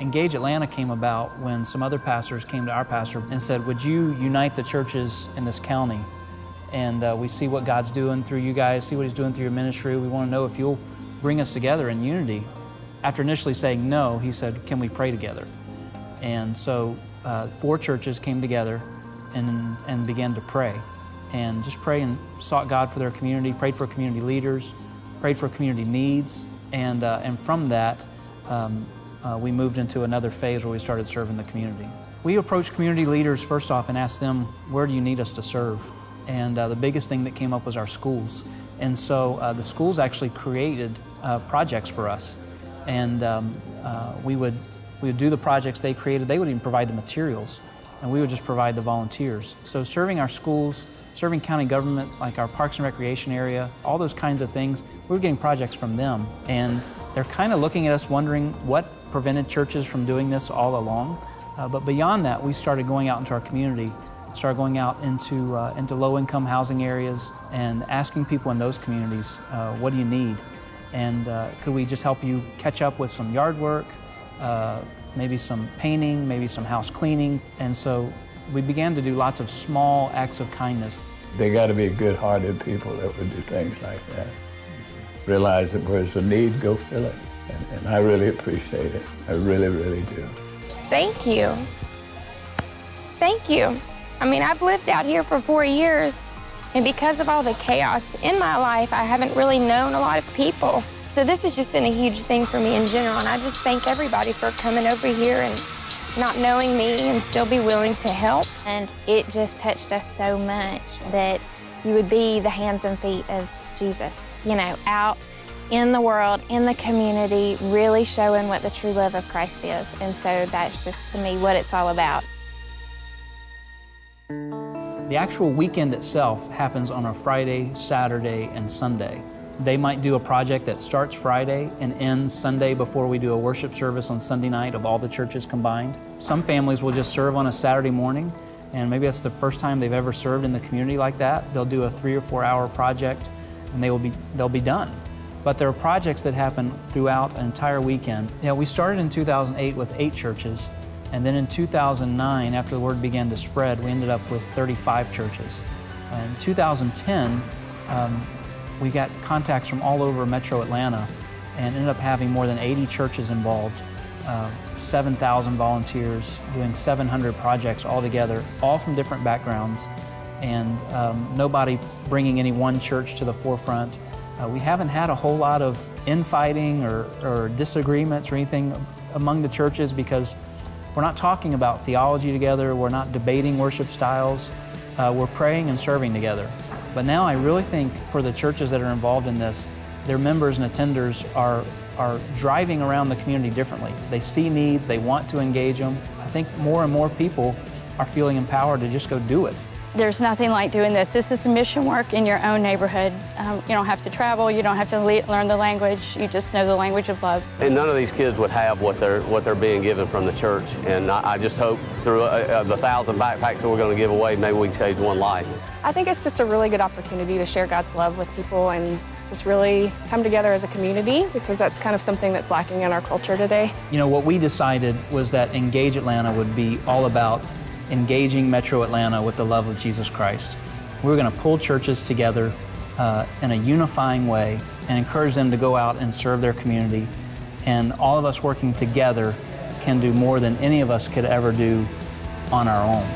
Engage Atlanta came about when some other pastors came to our pastor and said, would you unite the churches in this county? And we see what God's doing through you guys, see what He's doing through your ministry. We want to know if you'll bring us together in unity. After initially saying no, he said, can we pray together? And so 4 churches came together and began to pray. And just pray and sought God for their community, prayed for community leaders, prayed for community needs. And from that, we moved into another phase where we started serving the community. We approached community leaders first off and asked them, where do you need us to serve? And the biggest thing that came up was our schools. And so the schools actually created projects for us. And we would do the projects they created. They would even provide the materials, and we would just provide the volunteers. So serving our schools, serving county government, like our Parks and Recreation area, all those kinds of things, we were getting projects from them. And they're kind of looking at us wondering what prevented churches from doing this all along. But beyond that, we started going out into our community, started going out into low-income housing areas and asking people in those communities, what do you need? And could we just help you catch up with some yard work, maybe some painting, maybe some house cleaning? And so we began to do lots of small acts of kindness. They got to be good-hearted people that would do things like that. Realize that where there's a need, go fill it. And I really appreciate it. I really, really do. Thank you. Thank you. I mean, I've lived out here for 4 years, and because of all the chaos in my life, I haven't really known a lot of people. So this has just been a huge thing for me in general, and I just thank everybody for coming over here and not knowing me and still be willing to help. And it just touched us so much that you would be the hands and feet of Jesus, you know, out in the world, in the community, really showing what the true love of Christ is. And so that's just, to me, what it's all about. The actual weekend itself happens on a Friday, Saturday, and Sunday. They might do a project that starts Friday and ends Sunday before we do a worship service on Sunday night of all the churches combined. Some families will just serve on a Saturday morning, and maybe that's the first time they've ever served in the community like that. They'll do a 3 or 4 hour project, and they'll be done. But there are projects that happen throughout an entire weekend. We started in 2008 with 8 churches, and then in 2009, after the word began to spread, we ended up with 35 churches. In 2010, we got contacts from all over Metro Atlanta and ended up having more than 80 churches involved, 7,000 volunteers, doing 700 projects altogether, all from different backgrounds, and nobody bringing any one church to the forefront. We haven't had a whole lot of infighting or disagreements or anything among the churches because we're not talking about theology together, we're not debating worship styles, we're praying and serving together. But now I really think for the churches that are involved in this, their members and attenders are driving around the community differently. They see needs, they want to engage them. I think more and more people are feeling empowered to just go do it. There's nothing like doing this. This is mission work in your own neighborhood. You don't have to travel, you don't have to learn the language, you just know the language of love. And none of these kids would have what they're being given from the church. And I just hope through the 1,000 backpacks that we're going to give away, maybe we can change one life. I think it's just a really good opportunity to share God's love with people and just really come together as a community, because that's kind of something that's lacking in our culture today. You know, what we decided was that Engage Atlanta would be all about engaging Metro Atlanta with the love of Jesus Christ. We're going to pull churches together in a unifying way and encourage them to go out and serve their community. And all of us working together can do more than any of us could ever do on our own.